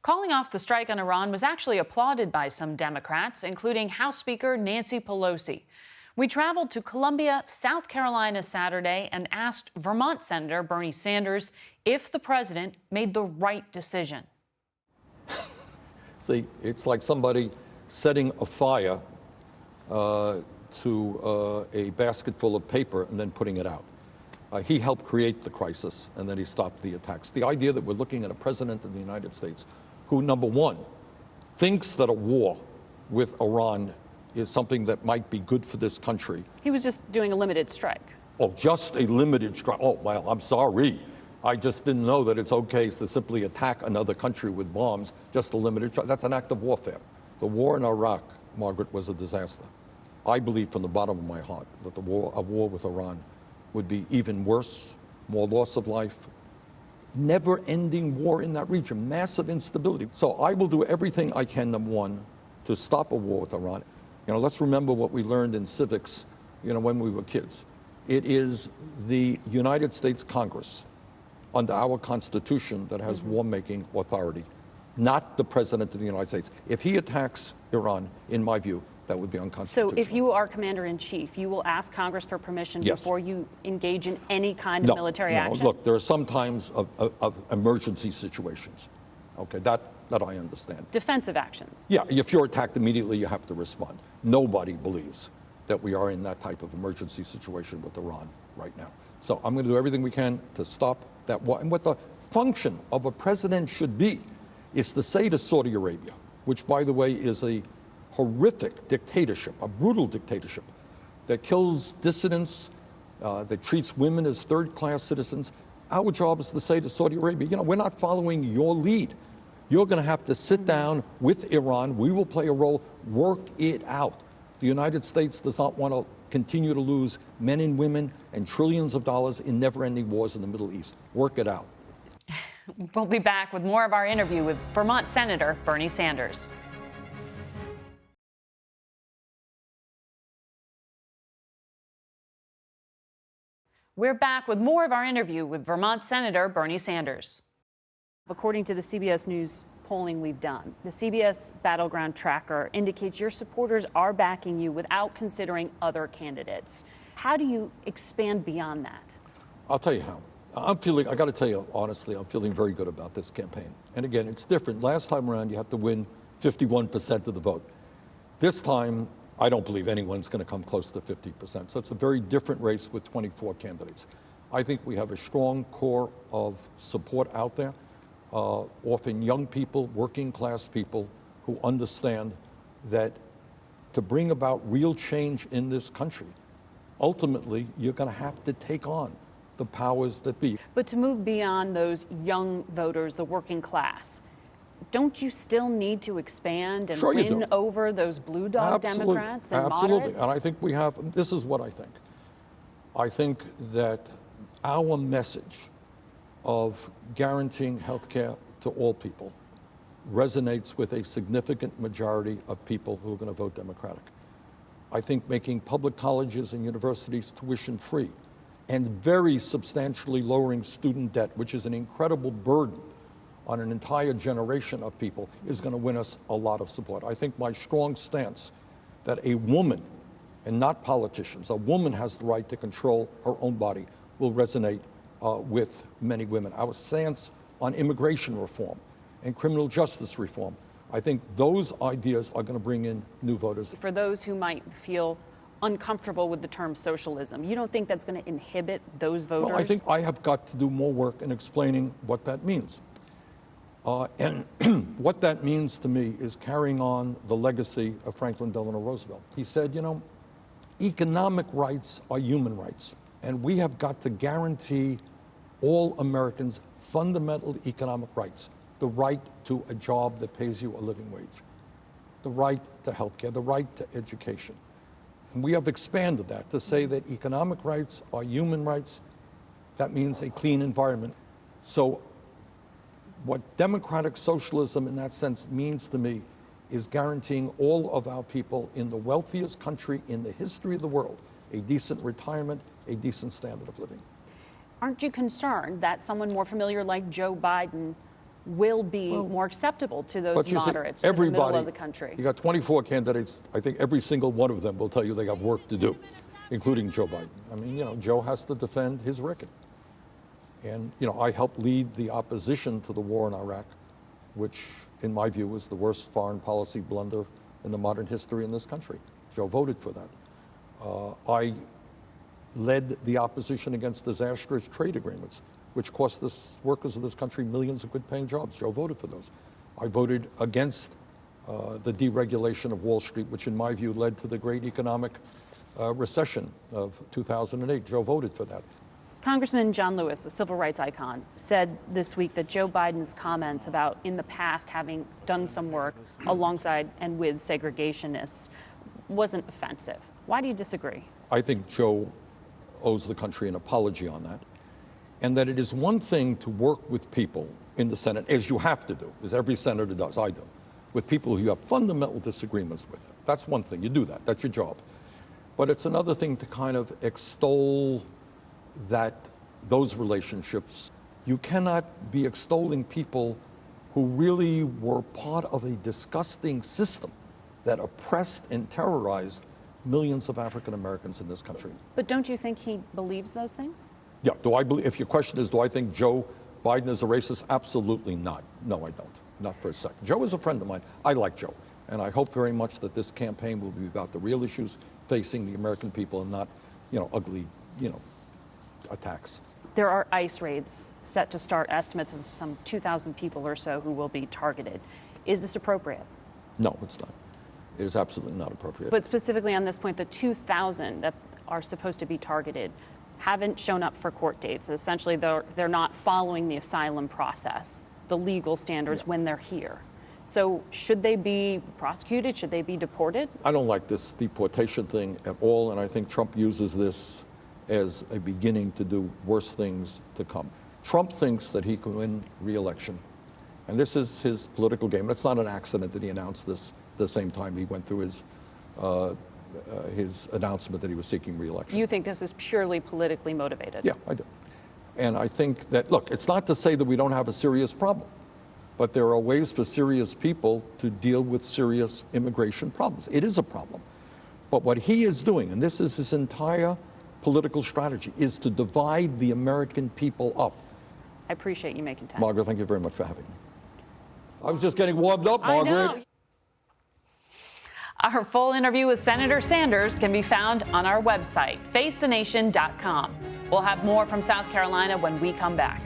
Calling off the strike on Iran was actually applauded by some Democrats, including House Speaker Nancy Pelosi. We traveled to Columbia, South Carolina Saturday and asked Vermont Senator Bernie Sanders if the president made the right decision. See, it's like somebody setting a fire to a basket full of paper and then putting it out. He helped create the crisis, and then he stopped the attacks. The idea that we're looking at a president of the United States who, number one, thinks that a war with Iran is something that might be good for this country. He was just doing a limited strike. Oh, just a limited strike. Oh, well, I'm sorry. I just didn't know that it's okay to simply attack another country with bombs, just a limited strike. That's an act of warfare. The war in Iraq, Margaret, was a disaster. I believe from the bottom of my heart that a war with Iran would be even worse, more loss of life, never-ending war in that region, massive instability. So I will do everything I can, number one, to stop a war with Iran. Let's remember what we learned in civics, when we were kids. It is the United States Congress, under our Constitution, that has war-making authority, not the President of the United States. If he attacks Iran, in my view, that would be unconstitutional. So if you are commander-in-chief, you will ask Congress for permission before you engage in any kind of military action? Look, there are some times of emergency situations. Okay, that I understand. Defensive actions? Yeah, if you're attacked immediately, you have to respond. Nobody believes that we are in that type of emergency situation with Iran right now. So I'm going to do everything we can to stop that war. And what the function of a president should be is to say to Saudi Arabia, which, by the way, is a horrific dictatorship, a brutal dictatorship that kills dissidents, that treats women as third-class citizens. Our job is to say to Saudi Arabia, we're not following your lead. You're going to have to sit down with Iran. We will play a role. Work it out. The United States does not want to continue to lose men and women and trillions of dollars in never-ending wars in the Middle East. Work it out. We'll be back with more of our interview with Vermont Senator Bernie Sanders. We're back with more of our interview with Vermont Senator Bernie Sanders. According to the CBS News polling we've done, the CBS Battleground Tracker indicates your supporters are backing you without considering other candidates. How do you expand beyond that? I'll tell you how. I got to tell you honestly, I'm feeling very good about this campaign. And again, it's different. Last time around, you had to win 51% of the vote. This time, I don't believe anyone's going to come close to 50%. So it's a very different race with 24 candidates. I think we have a strong core of support out there, often young people, working class people who understand that to bring about real change in this country, ultimately, you're going to have to take on the powers that be. But to move beyond those young voters, the working class, don't you still need to expand and win over those blue dog Democrats and moderates? And I think we have. This is what I think. I think that our message of guaranteeing health care to all people resonates with a significant majority of people who are going to vote Democratic. I think making public colleges and universities tuition free and very substantially lowering student debt, which is an incredible burden on an entire generation of people, is going to win us a lot of support. I think my strong stance that a woman, and not politicians, a woman has the right to control her own body will resonate with many women. Our stance on immigration reform and criminal justice reform, I think those ideas are going to bring in new voters. For those who might feel uncomfortable with the term socialism, you don't think that's going to inhibit those voters? Well, I think I have got to do more work in explaining what that means. And what that means to me is carrying on the legacy of Franklin Delano Roosevelt. He said, economic rights are human rights, and we have got to guarantee all Americans fundamental economic rights, the right to a job that pays you a living wage, the right to health care, the right to education. And we have expanded that to say that economic rights are human rights. That means a clean environment. So what democratic socialism in that sense means to me is guaranteeing all of our people in the wealthiest country in the history of the world a decent retirement, a decent standard of living. Aren't you concerned that someone more familiar like Joe Biden will be more acceptable to those But you see, moderates to the middle of the country. You got 24 candidates. I think every single one of them will tell you they have work to do, including Joe Biden. I mean, Joe has to defend his record. And, I helped lead the opposition to the war in Iraq, which, in my view, was the worst foreign policy blunder in the modern history in this country. Joe voted for that. I led the opposition against disastrous trade agreements, which cost the workers of this country millions of good-paying jobs. Joe voted for those. I voted against the deregulation of Wall Street, which in my view led to the great economic recession of 2008. Joe voted for that. Congressman John Lewis, a civil rights icon, said this week that Joe Biden's comments about in the past having done some work alongside and with segregationists wasn't offensive. Why do you disagree? I think Joe owes the country an apology on that. And that it is one thing to work with people in the Senate, as you have to do, as every senator does, I do, with people who you have fundamental disagreements with. That's one thing. You do that. That's your job. But it's another thing to kind of extol those relationships. You cannot be extolling people who really were part of a disgusting system that oppressed and terrorized millions of African Americans in this country. But don't you think he believes those things? Yeah. If your question is, do I think Joe Biden is a racist? Absolutely not. No, I don't. Not for a second. Joe is a friend of mine. I like Joe. And I hope very much that this campaign will be about the real issues facing the American people and not, ugly, attacks. There are ICE raids set to start, estimates of some 2,000 people or so who will be targeted. Is this appropriate? No, it's not. It is absolutely not appropriate. But specifically on this point, the 2,000 that are supposed to be targeted haven't shown up for court dates. Essentially, they're not following the asylum process, the legal standards when they're here. So should they be prosecuted? Should they be deported? I don't like this deportation thing at all, and I think Trump uses this as a beginning to do worse things to come. Trump thinks that he can win re-election, and this is his political game. It's not an accident that he announced this the same time he went through his announcement that he was seeking re-election. You think this is purely politically motivated? Yeah, I do. And I think that, look, it's not to say that we don't have a serious problem, but there are ways for serious people to deal with serious immigration problems. It is a problem. But what he is doing, and this is his entire political strategy, is to divide the American people up. I appreciate you making time. Margaret, thank you very much for having me. I was just getting warmed up, Margaret. I know. Our full interview with Senator Sanders can be found on our website, facethenation.com. We'll have more from South Carolina when we come back.